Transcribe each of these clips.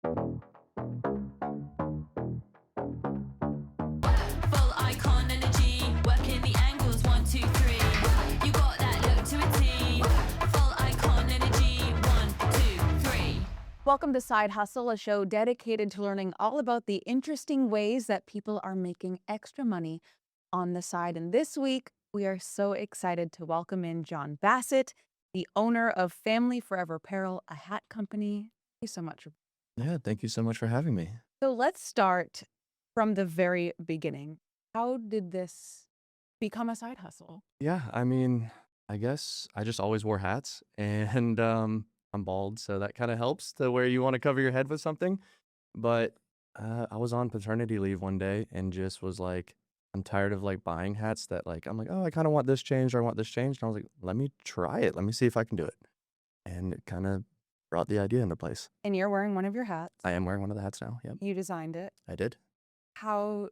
Full icon energy, working the angles, one, two, three. You got that look to a T. Full icon energy, one, two, three. Welcome to Side Hustle, a show dedicated to learning all about the interesting ways that people are making extra money on the side. And this week, we are so excited to welcome in John Bassett, the owner of Family Forever Apparel, a hat company. Thank you so much. Yeah, thank you so much for having me. So let's start from the very beginning. How did this become a side hustle? Yeah, I guess I just always wore hats and I'm bald, so that kind of helps to where you want to cover your head with something. But I was on paternity leave one day and just was like, I'm tired of like buying hats that like I'm like, oh, I kind of want this changed or I want this changed. And I was like, let me try it. Let me see if I can do it. And it kind of brought the idea into place. And you're wearing one of your hats. I am wearing one of the hats now. Yep, You designed it. I did.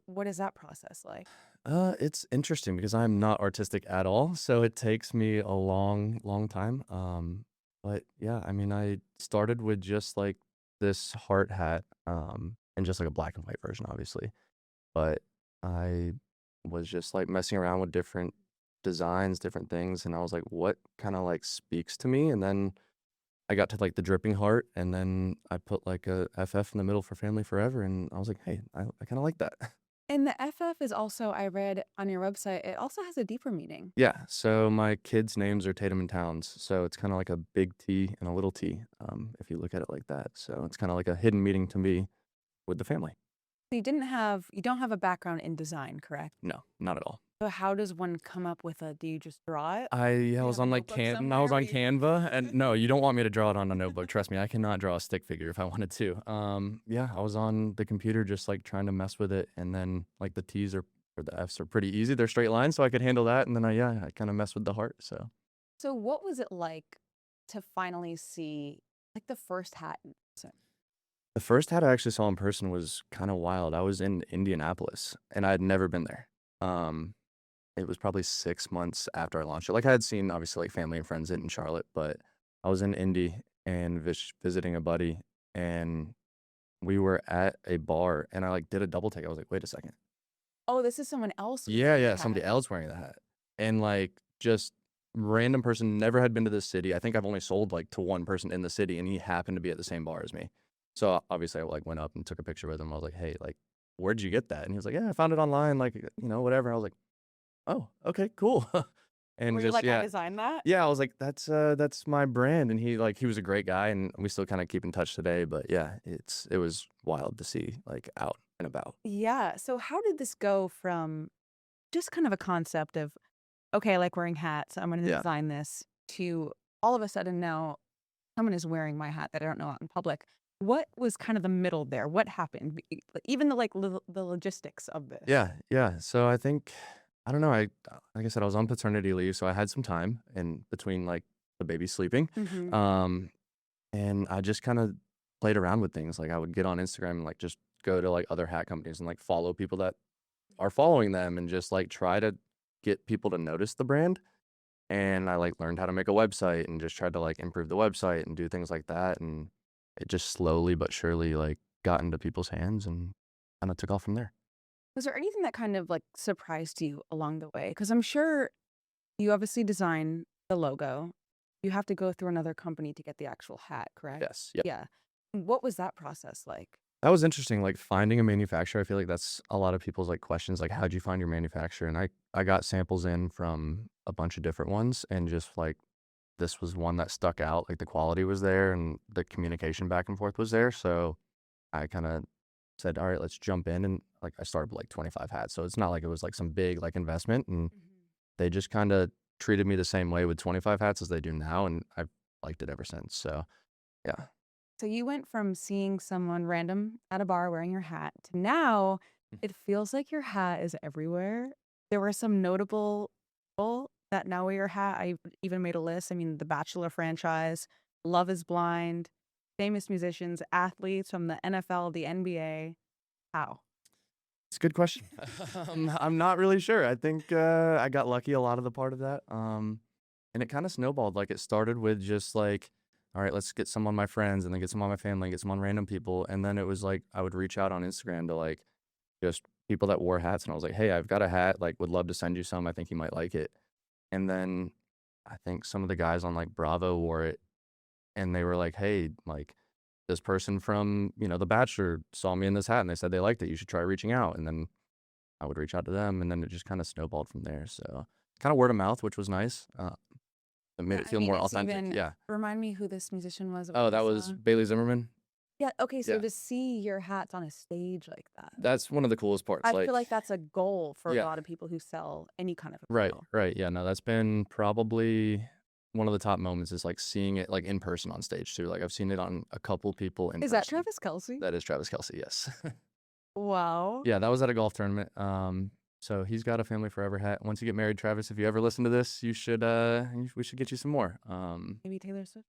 What is that process like? It's interesting because I'm not artistic at all, so it takes me a long, long time. But yeah, I started with just like this heart hat, and just like a black and white version, obviously. But I was just like messing around with different designs, different things, and I was like, what kind of like speaks to me? And then I got to like the dripping heart, and then I put like a FF in the middle for Family Forever, and I was like, hey, I kind of like that. And the FF is also, I read on your website, it also has a deeper meaning. Yeah, so my kids' names are Tatum and Towns, so it's kind of like a big T and a little T, if you look at it like that. So it's kind of like a hidden meaning to me with the family. So you don't have a background in design, correct? No, not at all. So how does one come up with do you just draw it? I You was have a on like notebook I somewhere was where on you- Canva, and no, you don't want me to draw it on a notebook. Trust me, I cannot draw a stick figure if I wanted to. Yeah, I was on the computer just like trying to mess with it, and then like the T's or the F's are pretty easy. They're straight lines, so I could handle that. And then I kind of messed with the heart. So So what was it like to finally see like the first hat in person? the first hat I actually saw in person was kind of wild. I was in Indianapolis, and I had never been there. Um, it was probably 6 months after I launched it. Like I had seen obviously like family and friends in Charlotte, but I was in Indy and visiting a buddy, and we were at a bar, and I like did a double take. I was like, wait a second. Oh, this is someone else with Yeah, the yeah, somebody hat. else wearing the hat, and like just random person never had been to this city. I think I've only sold like to one person in the city, and he happened to be at the same bar as me. So obviously I like went up and took a picture with him. I was like, hey, like, where'd you get that? And he was like, yeah, I found it online, like, whatever. I was like, oh, okay, cool. And Were you just like, I yeah, designed that? yeah, I was like, that's my brand. And he was a great guy, and we still kind of keep in touch today. But yeah, it was wild to see like out and about. Yeah. So how did this go from just kind of a concept of, okay, I like wearing hats, I'm going to Yeah. design this, to all of a sudden now someone is wearing my hat that I don't know out in public. What was kind of the middle there? What happened? Even the the logistics of this. Yeah, yeah. So I think I don't know. Like I said, I was on paternity leave, so I had some time in between like the baby sleeping. Mhm. Um, and I just kind of played around with things. Like I would get on Instagram and like just go to like other hat companies and like follow people that are following them and just like try to get people to notice the brand. And I like learned how to make a website and just tried to like improve the website and do things like that. And it just slowly but surely like got into people's hands and kind of took off from there. Was there anything that kind of like surprised you along the way? Because I'm sure you obviously design the logo. You have to go through another company to get the actual hat, correct? Yes. Yep. Yeah. What was that process like? That was interesting, like, finding a manufacturer. I feel like that's a lot of people's, like, questions, like, "How'd you find your manufacturer?" And I got samples in from a bunch of different ones, and just, like, this was one that stuck out, like, the quality was there and the communication back and forth was there, so I kinda said, "Alright, let's jump in," and, like, I started with, like, 25 hats, so it's not like it was, like, some big, like, investment, and they just kinda treated me the same way with 25 hats as they do now, and I've liked it ever since, so, yeah. So you went from seeing someone random at a bar wearing your hat to now it feels like your hat is everywhere. There were some notable people that now wear your hat. I even made a list. I mean, the Bachelor franchise, Love is Blind, famous musicians, athletes from the NFL, the NBA. How? It's a good question. I'm not really sure. I think I got lucky a lot of the part of that. And it kind of snowballed. Like it started with just like all right, let's get some on my friends and then get some on my family, get some on random people. And then it was like I would reach out on Instagram to like just people that wore hats, and I was like, hey, I've got a hat, like would love to send you some. I think you might like it. And then I think some of the guys on like Bravo wore it, and they were like, hey, like this person from, The Bachelor saw me in this hat and they said they liked it. You should try reaching out. And then I would reach out to them, and then it just kind of snowballed from there. So kind of word of mouth, which was nice. It made Yeah, it I feel mean, more it's authentic. even Yeah. remind me who this musician was that Oh, we that just was saw. Bailey Zimmerman. Yeah, okay, so Yeah. to see your hats on a stage like that, That's one of the coolest parts. I Like, feel like that's a goal for a yeah, lot of people who sell any kind of right, apparel. right. Yeah, no, that's been probably one of the top moments is like seeing it like in person on stage too. Like I've seen it on a couple people in Is that person. Travis Kelce? That is Travis Kelce, yes. Wow. Yeah, that was at a golf tournament. So he's got a Family Forever hat. Once you get married, Travis, if you ever listen to this, we should get you some more. Maybe Taylor Swift?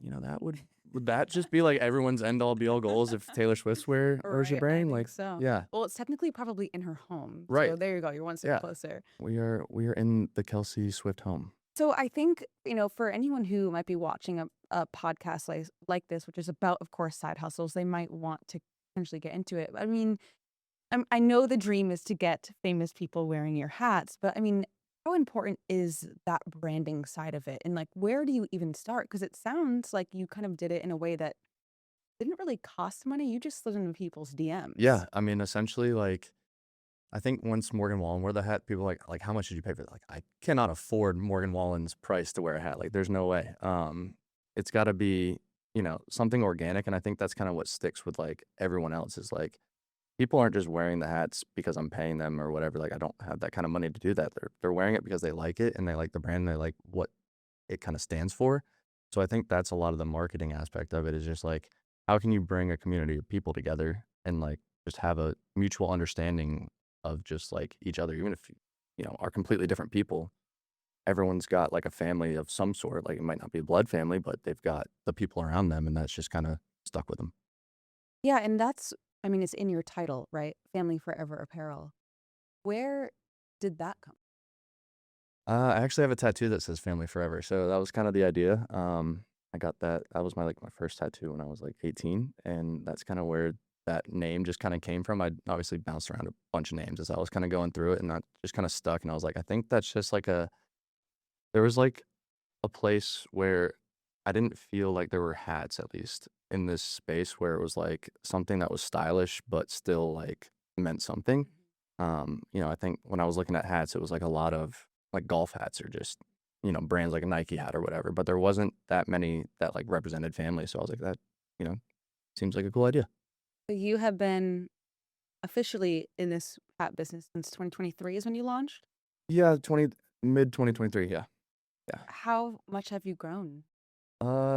That would that just be like everyone's end all be all goals if Taylor Swift's wears your Right, I brain? think Like, so. yeah, Well, it's technically probably in her home. right. So there you go. You're one step Yeah, closer. we are in the Kelsey Swift home. So I think, for anyone who might be watching a podcast like this, which is about, of course, side hustles, they might want to potentially get into it. I mean, I know the dream is to get famous people wearing your hats, but I mean, how important is that branding side of it? And like, where do you even start? Because it sounds like you kind of did it in a way that didn't really cost money. You just slid into people's DMs. Yeah, I mean, essentially, like, I think once Morgan Wallen wore the hat, people were like, how much did you pay for that? Like, I cannot afford Morgan Wallen's price to wear a hat. Like, there's no way. It's got to be, something organic, and I think that's kind of what sticks with like everyone else is like people aren't just wearing the hats because I'm paying them or whatever. Like, I don't have that kind of money to do that. They're wearing it because they like it and they like the brand and they like what it kind of stands for. So I think that's a lot of the marketing aspect of it is just like, how can you bring a community of people together and like just have a mutual understanding of just like each other, even if are completely different people. Everyone's got like a family of some sort. Like it might not be a blood family, but they've got the people around them, and that's just kind of stuck with them. Yeah, and it's in your title, right? Family Forever Apparel. Where did that come? I actually have a tattoo that says Family Forever, so that was kind of the idea. I got that. That was my first tattoo when I was like 18, and that's kind of where that name just kind of came from. I obviously bounced around a bunch of names as I was kind of going through it, and that just kind of stuck. And I was like, I think that's just like there was like a place where I didn't feel like there were hats, at least in this space, where it was like something that was stylish but still like meant something. I think when I was looking at hats, it was like a lot of like golf hats or just brands like a Nike hat or whatever, but there wasn't that many that like represented family. So I was like, that seems like a cool idea. So you have been officially in this hat business since 2023 is when you launched. Yeah, mid 2023. Yeah. How much have you grown?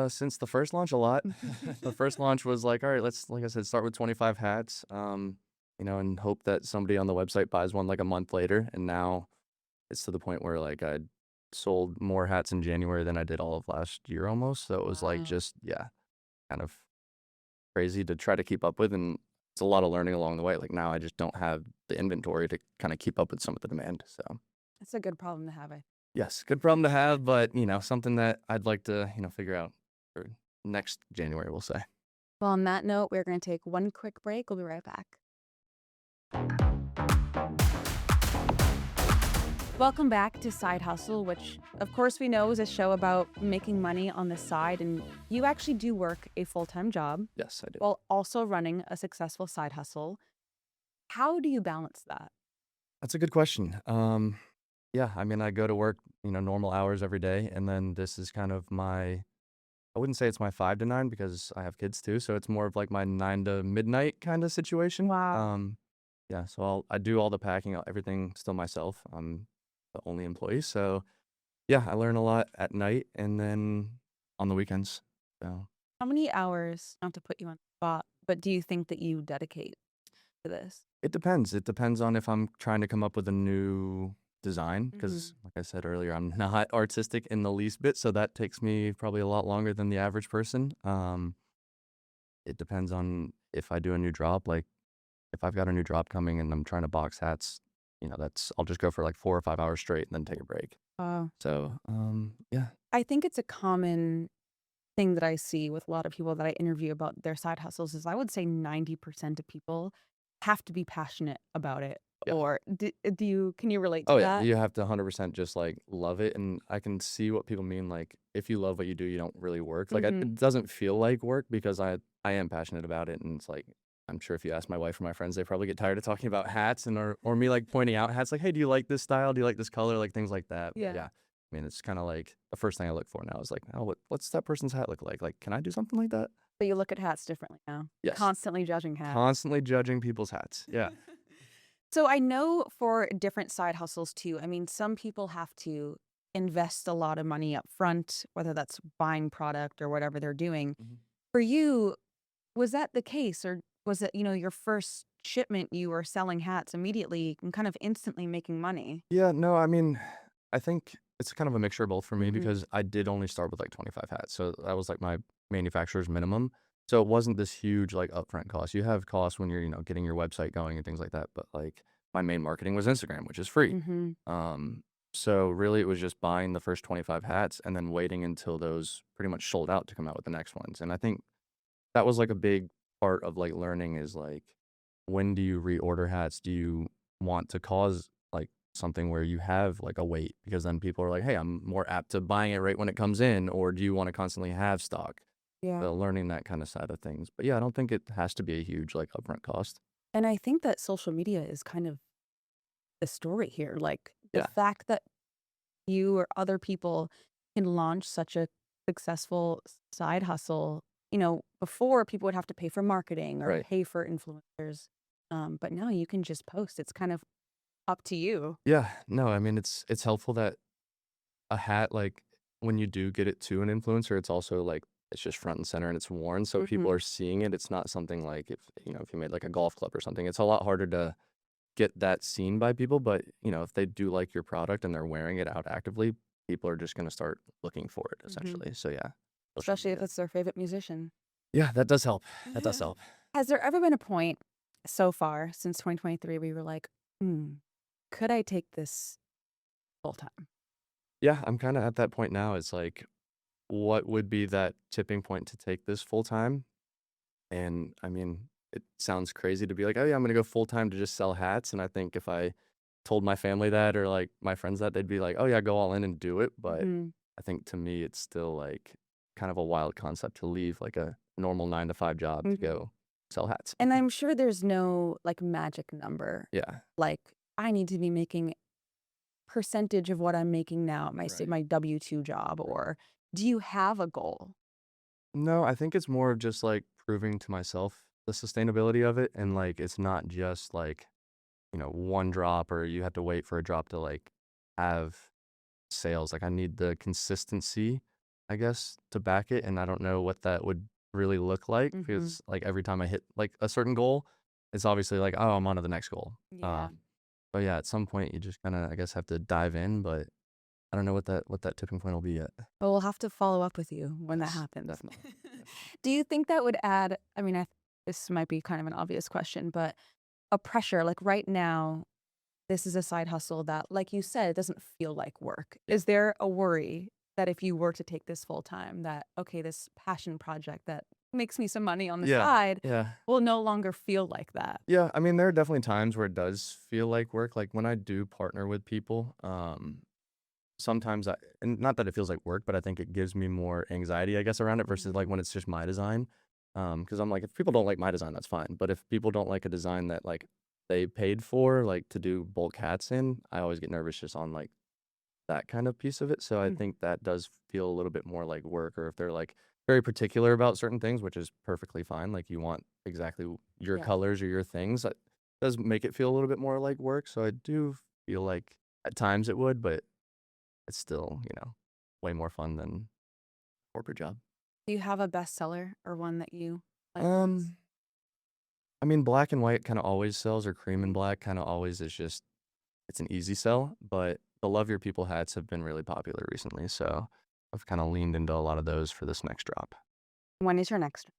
Since the first launch, a lot. The first launch was like, all right, let's, like I said, start with 25 hats, and hope that somebody on the website buys one like a month later. And now it's to the point where like I sold more hats in January than I did all of last year almost. So it was like Wow. just, kind of crazy to try to keep up with. And it's a lot of learning along the way. Like now I just don't have the inventory to kind of keep up with some of the demand. So That's a good problem to have. yes, good problem to have, but something that I'd like to, figure out for next January, we'll say. Well, on that note, we're going to take one quick break. We'll be right back. Welcome back to Side Hustle, which, of course, we know is a show about making money on the side. And you actually do work a full-time job Yes, I do. while also running a successful side hustle. How do you balance that? That's a good question. Yeah, I mean, I go to work, normal hours every day, and then this is kind of I wouldn't say it's my 5 to 9 because I have kids too, so it's more of like my 9 to midnight kind of situation. Wow. Yeah, so I do all the packing, everything still myself. I'm the only employee, so yeah, I learn a lot at night and then on the weekends. So How many hours, not to put you on the spot, but do you think that you dedicate to this? it depends. It depends on if I'm trying to come up with a new design because, like I said earlier, I'm not artistic in the least bit, so that takes me probably a lot longer than the average person. It depends on if I do a new drop. Like if I've got a new drop coming and I'm trying to box hats, I'll just go for like 4 or 5 hours straight and then take a break. Wow. So, yeah, I think it's a common thing that I see with a lot of people that I interview about their side hustles is I would say 90% of people have to be passionate about it. Yeah. Or can you relate Oh to yeah, that? you have to 100% just like love it, and I can see what people mean. Like, if you love what you do, you don't really work. Like, Mm-hmm. it doesn't feel like work because I am passionate about it, and it's like I'm sure if you ask my wife or my friends, they probably get tired of talking about hats and or me like pointing out hats. Like, hey, do you like this style? Do you like this color? Like things like that. But Yeah. yeah, I mean, it's kind of like the first thing I look for now is like, oh, what's that person's hat look like? Like, can I do something like that? But you look at hats differently now. Yes. Constantly judging hats. Constantly judging people's hats. Yeah. So I know for different side hustles too, I mean, some people have to invest a lot of money up front, whether that's buying product or whatever they're doing. Mhm. For you, was that the case? Or was it, your first shipment, you were selling hats immediately and kind of instantly making money? Yeah, no, I mean, I think it's kind of a mixture of both for me Mhm. because I did only start with like 25 hats. So that was like my manufacturer's minimum. So it wasn't this huge like upfront cost. You have costs when you're, getting your website going and things like that. But like my main marketing was Instagram, which is free. Mm-hmm. So really it was just buying the first 25 hats and then waiting until those pretty much sold out to come out with the next ones. And I think that was like a big part of like learning is like, when do you reorder hats? Do you want to cause like something where you have like a wait because then people are like, hey, I'm more apt to buying it right when it comes in, or do you want to constantly have stock? Yeah. So learning that kind of side of things. But yeah, I don't think it has to be a huge like upfront cost. And I think that social media is kind of the story here. Like the Yeah. fact that you or other people can launch such a successful side hustle. Before people would have to pay for marketing or Right. pay for influencers. But now you can just post. It's kind of up to you. Yeah. No, I mean it's helpful that a hat, like when you do get it to an influencer, it's also like it's just front and center and it's worn. So people Mhm. are seeing it. It's not something like if you made like a golf club or something, it's a lot harder to get that seen by people. But if they do like your product and they're wearing it out actively, people are just going to start looking for it Mhm. essentially. So yeah, social Especially if media. it's their favorite musician. Yeah, that does help. That does help. Has there ever been a point so far since 2023 where you were like, could I take this full time? Yeah, I'm kind of at that point now. It's like, what would be that tipping point to take this full time? And I mean, it sounds crazy to be like, oh yeah, I'm gonna go full time to just sell hats. And I think if I told my family that or like my friends that, they'd be like, oh yeah, go all in and do it. But Mhm. I think to me, it's still like kind of a wild concept to leave like a normal 9 to 5 job to Mhm. go sell hats. And I'm sure there's no like magic number. Yeah. Like I need to be making percentage of what I'm making now at Right. my W-2 job, or do you have a goal? No, I think it's more of just like proving to myself the sustainability of it. And like, it's not just like, one drop or you have to wait for a drop to like have sales. Like, I need the consistency, I guess, to back it. And I don't know what that would really look like Mhm. because like every time I hit like a certain goal, it's obviously like, oh, I'm on to the next goal. Yeah. But yeah, at some point you just kind of, I guess, have to dive in, but I don't know what that tipping point will be yet. But we'll have to follow up with you when that Yes, happens. definitely. Do you think that would add, I mean, this might be kind of an obvious question, but a pressure, like right now, this is a side hustle that, like you said, it doesn't feel like work. Yeah. Is there a worry that if you were to take this full time, that, okay, this passion project that makes me some money on the Yeah. side Yeah. will no longer feel like that? Yeah, I mean, there are definitely times where it does feel like work. Like when I do partner with people, sometimes and not that it feels like work, but I think it gives me more anxiety, I guess, around it versus like when it's just my design. Because I'm like, if people don't like my design, that's fine. But if people don't like a design that like they paid for, like to do bulk hats in, I always get nervous just on like that kind of piece of it. So I Mm. think that does feel a little bit more like work, or if they're like very particular about certain things, which is perfectly fine. Like you want exactly your Yeah. colors or your things. That does make it feel a little bit more like work. So I do feel like at times it would, but it's still, way more fun than corporate job. Do you have a bestseller or one that you like? I mean, black and white kind of always sells, or cream and black kind of always is just, it's an easy sell. But the Love Your People hats have been really popular recently. So I've kind of leaned into a lot of those for this next drop. When is your next?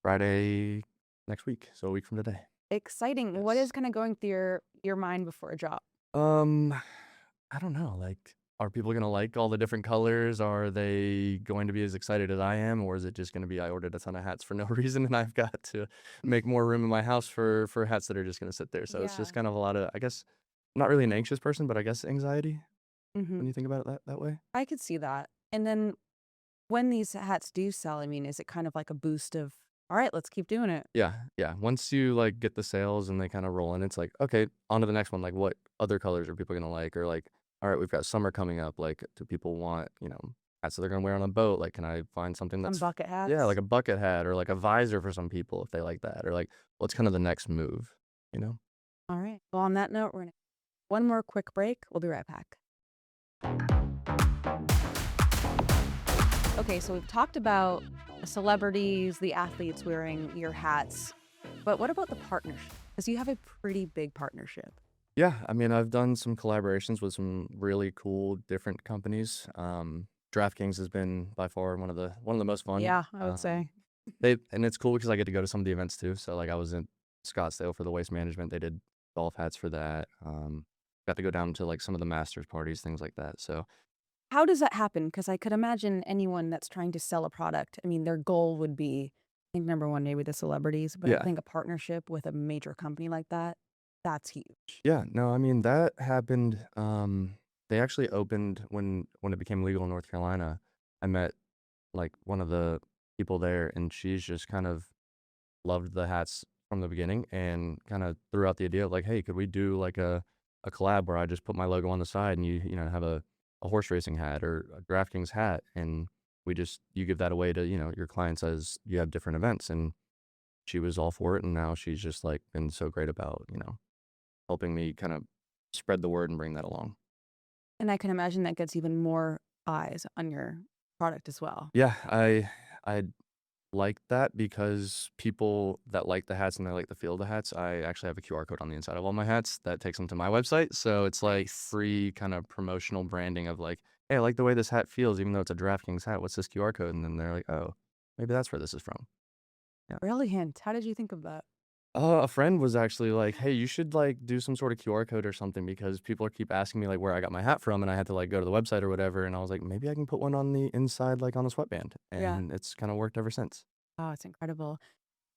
Friday next week. So a week from today. Exciting. What Yes. is kind of going through your mind before a drop? I don't know. Like, are people gonna like all the different colors? Are they going to be as excited as I am, or is it just gonna be I ordered a ton of hats for no reason and I've got to make more room in my house for hats that are just gonna sit there? So it's just Yeah. kind of a lot of, I guess, I'm not really an anxious person, but I guess anxiety Hmm. when you think about it that way. I could see that. And then when these hats do sell, I mean, is it kind of like a boost of, all right, let's keep doing it? Yeah, yeah. Once you like get the sales and they kind of roll in, it's like, okay, on to the next one. Like, what other colors are people gonna like? Or like, all right, we've got summer coming up. Like, do people want, hats that they're gonna wear on a boat? Like, can I find something Some that's, bucket yeah, like hats. a bucket hat or like a visor for some people if they like that? Or like, what's kind of the next move, you know? All right. Well, on that note, we're going to one more quick break. We'll be right back. Okay, so we've talked about the celebrities, the athletes wearing your hats, but what about the partnership? Because you have a pretty big partnership. Yeah, I mean, I've done some collaborations with some really cool different companies. DraftKings has been by far one of the most fun. Yeah, I would say. And it's cool because I get to go to some of the events too. So like I was in Scottsdale for the Waste Management. They did golf hats for that. Got to go down to like some of the Masters parties, things like that. So How does that happen? Because I could imagine anyone that's trying to sell a product, I mean, their goal would be, I think, number one, maybe the celebrities, but I yeah, think a partnership with a major company like that, that's huge. yeah. No, I mean that happened. They actually opened when it became legal in North Carolina. I met like one of the people there, and she's just kind of loved the hats from the beginning and kind of threw out the idea of like, hey, could we do like a collab where I just put my logo on the side and you have a horse racing hat or a DraftKings hat and you give that away to, your clients as you have different events. And she was all for it. And now she's just like been so great about, helping me kind of spread the word and bring that along. And I can imagine that gets even more eyes on your product as well. Yeah, I like that because people that like the hats and they like the feel of the hats, I actually have a QR code on the inside of all my hats that takes them to my website. So it's like Nice. free kind of promotional branding of like, hey, I like the way this hat feels, even though it's a DraftKings hat. What's this QR code? And then they're like, oh, maybe that's where this is from. Yeah. Brilliant. How did you think of that? A friend was actually like, hey, you should like do some sort of QR code or something because people are keep asking me like where I got my hat from and I had to like go to the website or whatever. And I was like, maybe I can put one on the inside, like on a sweatband. Yeah. And it's kind of worked ever since. Oh, it's incredible.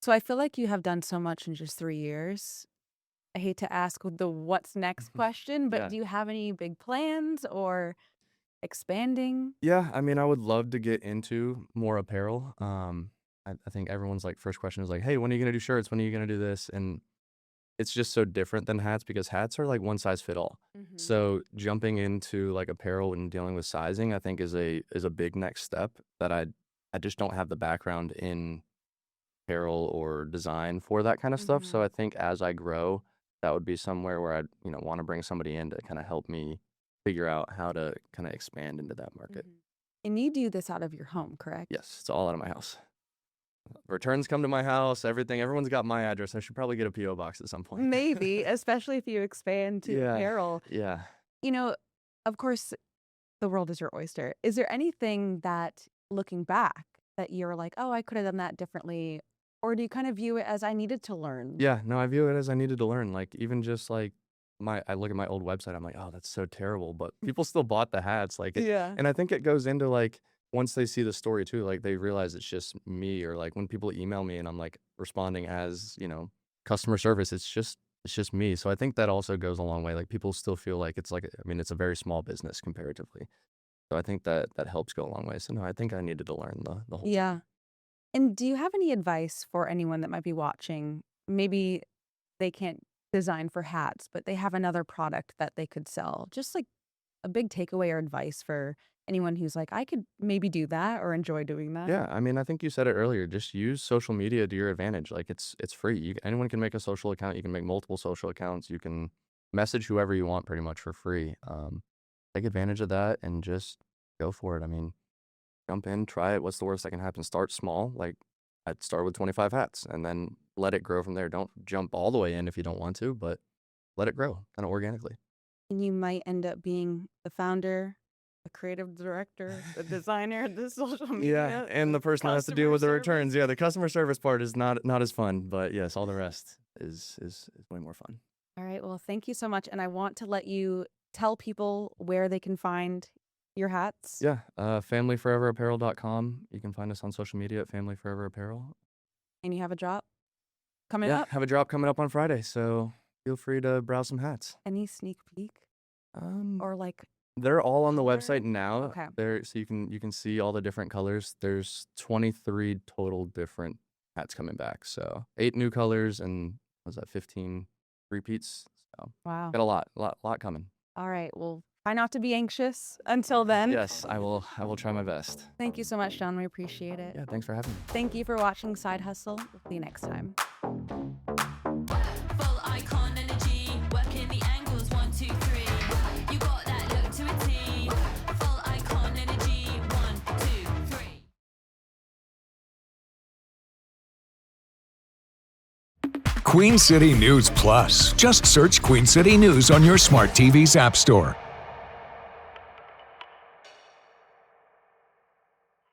So I feel like you have done so much in just 3 years. I hate to ask with the what's next question, but Yeah. do you have any big plans or expanding? Yeah, I mean, I would love to get into more apparel. I think everyone's like first question is like, "Hey, when are you gonna do shirts? When are you gonna do this?" And it's just so different than hats because hats are like one size fit all. Hmm. So jumping into like apparel and dealing with sizing, I think is a big next step that I just don't have the background in apparel or design for that kind of stuff. Hmm. So I think as I grow, that would be somewhere where I'd want to bring somebody in to kind of help me figure out how to kind of expand into that market. Hmm. And you do this out of your home, correct? Yes, it's all out of my house. Returns come to my house, everything. Everyone's got my address. I should probably get a PO box at some point. Maybe, especially if you expand to Yeah, apparel. yeah. You know, of course, the world is your oyster. Is there anything that, looking back, that you're like, oh, I could have done that differently? Or do you kind of view it as I needed to learn? Yeah, no, I view it as I needed to learn. Like even just like I look at my old website, I'm like, oh, that's so terrible. But people still bought the hats. Yeah. And I think it goes into like once they see the story too, like they realize it's just me, or like when people email me and I'm like responding as, customer service, it's just me. So I think that also goes a long way. Like people still feel like it's like, I mean, it's a very small business comparatively. So I think that helps go a long way. So no, I think I needed to learn the whole time. Yeah. And do you have any advice for anyone that might be watching? Maybe they can't design for hats, but they have another product that they could sell. Just like a big takeaway or advice for anyone who's like, I could maybe do that or enjoy doing that. Yeah, I mean, I think you said it earlier. Just use social media to your advantage. Like it's free. Anyone can make a social account. You can make multiple social accounts. You can message whoever you want pretty much for free. Take advantage of that and just go for it. I mean, jump in, try it. What's the worst that can happen? Start small. Like I'd start with 25 hats and then let it grow from there. Don't jump all the way in if you don't want to, but let it grow kind of organically. And you might end up being the founder, the creative director, the designer, the social Yeah, media, and the the person that has to deal customer with the service. returns. Yeah, the customer service part is not as fun, but yes, all the rest is way more fun. All right. Well, thank you so much. And I want to let you tell people where they can find your hats? Yeah, familyforeverapparel.com. You can find us on social media at Family Forever Apparel. And you have a drop coming Yeah, up? have a drop coming up on Friday, so feel free to browse some hats. Any sneak peek? Or like, They're all on the color? website now. Okay. There, so you can see all the different colors. There's 23 total different hats coming back. So 8 new colors and what was that 15 repeats. So wow. got a lot coming. All right. Well, try not to be anxious until then. Yes, I will try my best. Thank you so much, John. We appreciate it. Yeah, thanks for having me. Thank you for watching Side Hustle. We'll see you next time. Full icon energy, working the angles 1, 2, 3. You got that look to a T. Full icon energy 1, 2, 3. Queen City News Plus. Just search Queen City News on your smart TV's app store.